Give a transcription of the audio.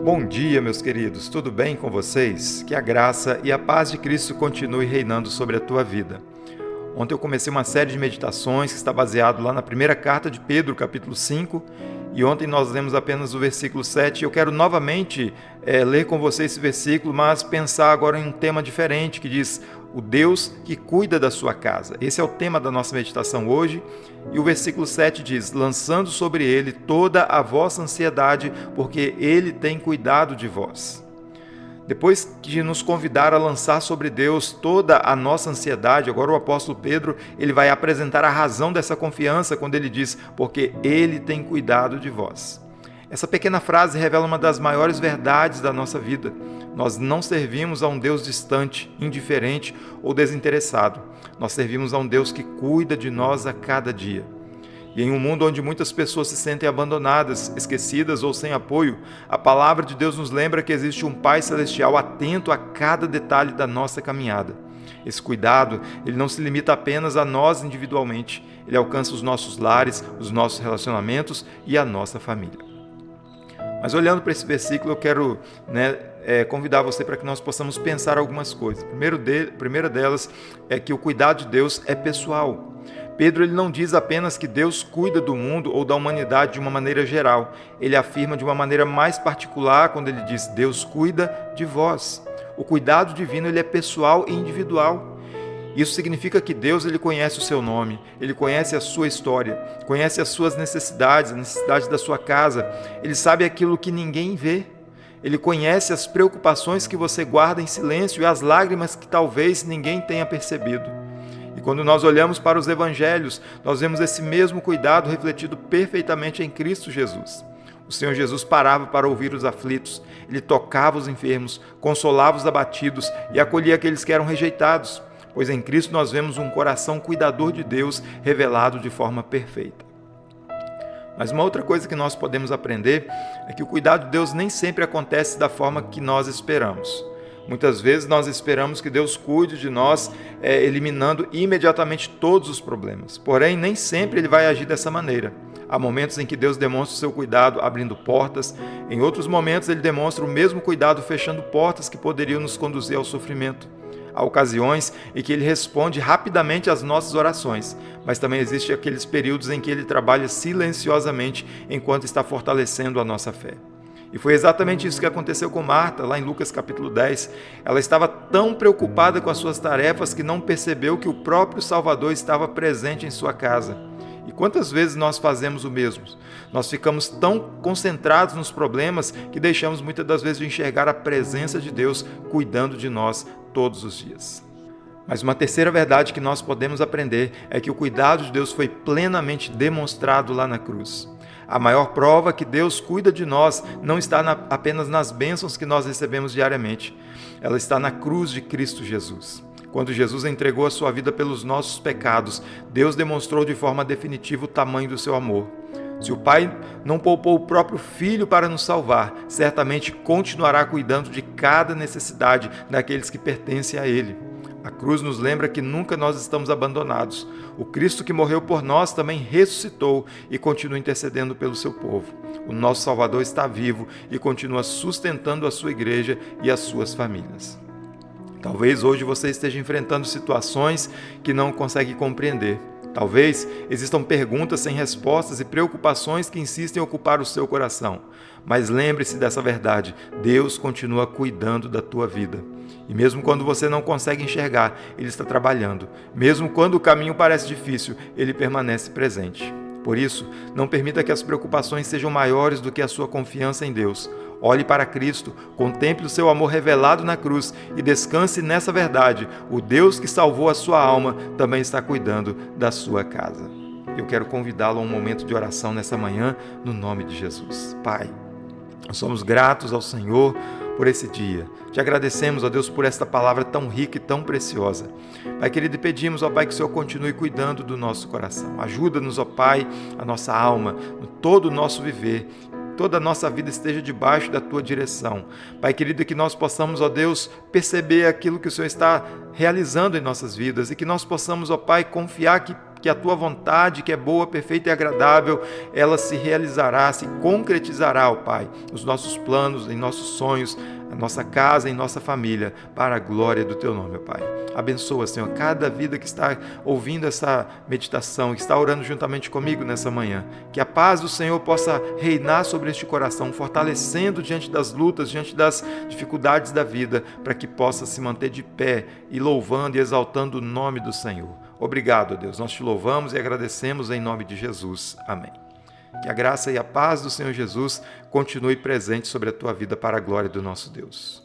Bom dia, meus queridos, tudo bem com vocês? Que a graça e a paz de Cristo continue reinando sobre a tua vida. Ontem eu comecei uma série de meditações que está baseado lá na primeira carta de Pedro, capítulo 5, e ontem nós lemos apenas o versículo 7. Eu quero novamente ler com você esse versículo, mas pensar agora em um tema diferente, que diz: o Deus que cuida da sua casa. Esse é o tema da nossa meditação hoje. E o versículo 7 diz: lançando sobre ele toda a vossa ansiedade, porque ele tem cuidado de vós. Depois de nos convidar a lançar sobre Deus toda a nossa ansiedade, agora o apóstolo Pedro ele vai apresentar a razão dessa confiança quando ele diz: porque ele tem cuidado de vós. Essa pequena frase revela uma das maiores verdades da nossa vida. Nós não servimos a um Deus distante, indiferente ou desinteressado. Nós servimos a um Deus que cuida de nós a cada dia. E em um mundo onde muitas pessoas se sentem abandonadas, esquecidas ou sem apoio, a palavra de Deus nos lembra que existe um Pai Celestial atento a cada detalhe da nossa caminhada. Esse cuidado, ele não se limita apenas a nós individualmente, ele alcança os nossos lares, os nossos relacionamentos e a nossa família. Mas olhando para esse versículo, eu quero convidar você para que nós possamos pensar algumas coisas. A primeira delas é que o cuidado de Deus é pessoal. Pedro ele não diz apenas que Deus cuida do mundo ou da humanidade de uma maneira geral. Ele afirma de uma maneira mais particular quando ele diz: Deus cuida de vós. O cuidado divino ele é pessoal e individual. Isso significa que Deus ele conhece o seu nome, ele conhece a sua história, conhece as suas necessidades, a necessidade da sua casa. Ele sabe aquilo que ninguém vê. Ele conhece as preocupações que você guarda em silêncio e as lágrimas que talvez ninguém tenha percebido. E quando nós olhamos para os evangelhos, nós vemos esse mesmo cuidado refletido perfeitamente em Cristo Jesus. O Senhor Jesus parava para ouvir os aflitos, ele tocava os enfermos, consolava os abatidos e acolhia aqueles que eram rejeitados. Pois em Cristo nós vemos um coração cuidador de Deus revelado de forma perfeita. Mas uma outra coisa que nós podemos aprender é que o cuidado de Deus nem sempre acontece da forma que nós esperamos. Muitas vezes nós esperamos que Deus cuide de nós, eliminando imediatamente todos os problemas. Porém, nem sempre Ele vai agir dessa maneira. Há momentos em que Deus demonstra o seu cuidado abrindo portas, em outros momentos Ele demonstra o mesmo cuidado fechando portas que poderiam nos conduzir ao sofrimento. Há ocasiões em que Ele responde rapidamente às nossas orações, mas também existem aqueles períodos em que Ele trabalha silenciosamente enquanto está fortalecendo a nossa fé. E foi exatamente isso que aconteceu com Marta, lá em Lucas capítulo 10. Ela estava tão preocupada com as suas tarefas que não percebeu que o próprio Salvador estava presente em sua casa. E quantas vezes nós fazemos o mesmo? Nós ficamos tão concentrados nos problemas que deixamos muitas das vezes de enxergar a presença de Deus cuidando de nós todos os dias. Mas uma terceira verdade que nós podemos aprender é que o cuidado de Deus foi plenamente demonstrado lá na cruz. A maior prova que Deus cuida de nós não está apenas nas bênçãos que nós recebemos diariamente. Ela está na cruz de Cristo Jesus. Quando Jesus entregou a sua vida pelos nossos pecados, Deus demonstrou de forma definitiva o tamanho do seu amor. Se o Pai não poupou o próprio Filho para nos salvar, certamente continuará cuidando de cada necessidade daqueles que pertencem a Ele. A cruz nos lembra que nunca nós estamos abandonados. O Cristo que morreu por nós também ressuscitou e continua intercedendo pelo seu povo. O nosso Salvador está vivo e continua sustentando a sua igreja e as suas famílias. Talvez hoje você esteja enfrentando situações que não consegue compreender. Talvez existam perguntas sem respostas e preocupações que insistem em ocupar o seu coração. Mas lembre-se dessa verdade: Deus continua cuidando da tua vida. E mesmo quando você não consegue enxergar, Ele está trabalhando. Mesmo quando o caminho parece difícil, Ele permanece presente. Por isso, não permita que as preocupações sejam maiores do que a sua confiança em Deus. Olhe para Cristo, contemple o seu amor revelado na cruz e descanse nessa verdade. O Deus que salvou a sua alma também está cuidando da sua casa. Eu quero convidá-lo a um momento de oração nessa manhã, no nome de Jesus. Pai, nós somos gratos ao Senhor por esse dia. Te agradecemos, ó Deus, por esta palavra tão rica e tão preciosa. Pai querido, pedimos, ó Pai, que o Senhor continue cuidando do nosso coração. Ajuda-nos, ó Pai, a nossa alma, no todo o nosso viver. Toda a nossa vida esteja debaixo da Tua direção. Pai querido, que nós possamos, ó Deus, perceber aquilo que o Senhor está realizando em nossas vidas e que nós possamos, ó Pai, confiar que que a tua vontade, que é boa, perfeita e agradável, ela se realizará, se concretizará, ó Pai, os nossos planos, em nossos sonhos, a nossa casa, em nossa família, para a glória do teu nome, ó Pai. Abençoa, Senhor, cada vida que está ouvindo essa meditação, que está orando juntamente comigo nessa manhã. Que a paz do Senhor possa reinar sobre este coração, fortalecendo diante das lutas, diante das dificuldades da vida, para que possa se manter de pé e louvando e exaltando o nome do Senhor. Obrigado, Deus. Nós te louvamos e agradecemos em nome de Jesus. Amém. Que a graça e a paz do Senhor Jesus continue presente sobre a tua vida para a glória do nosso Deus.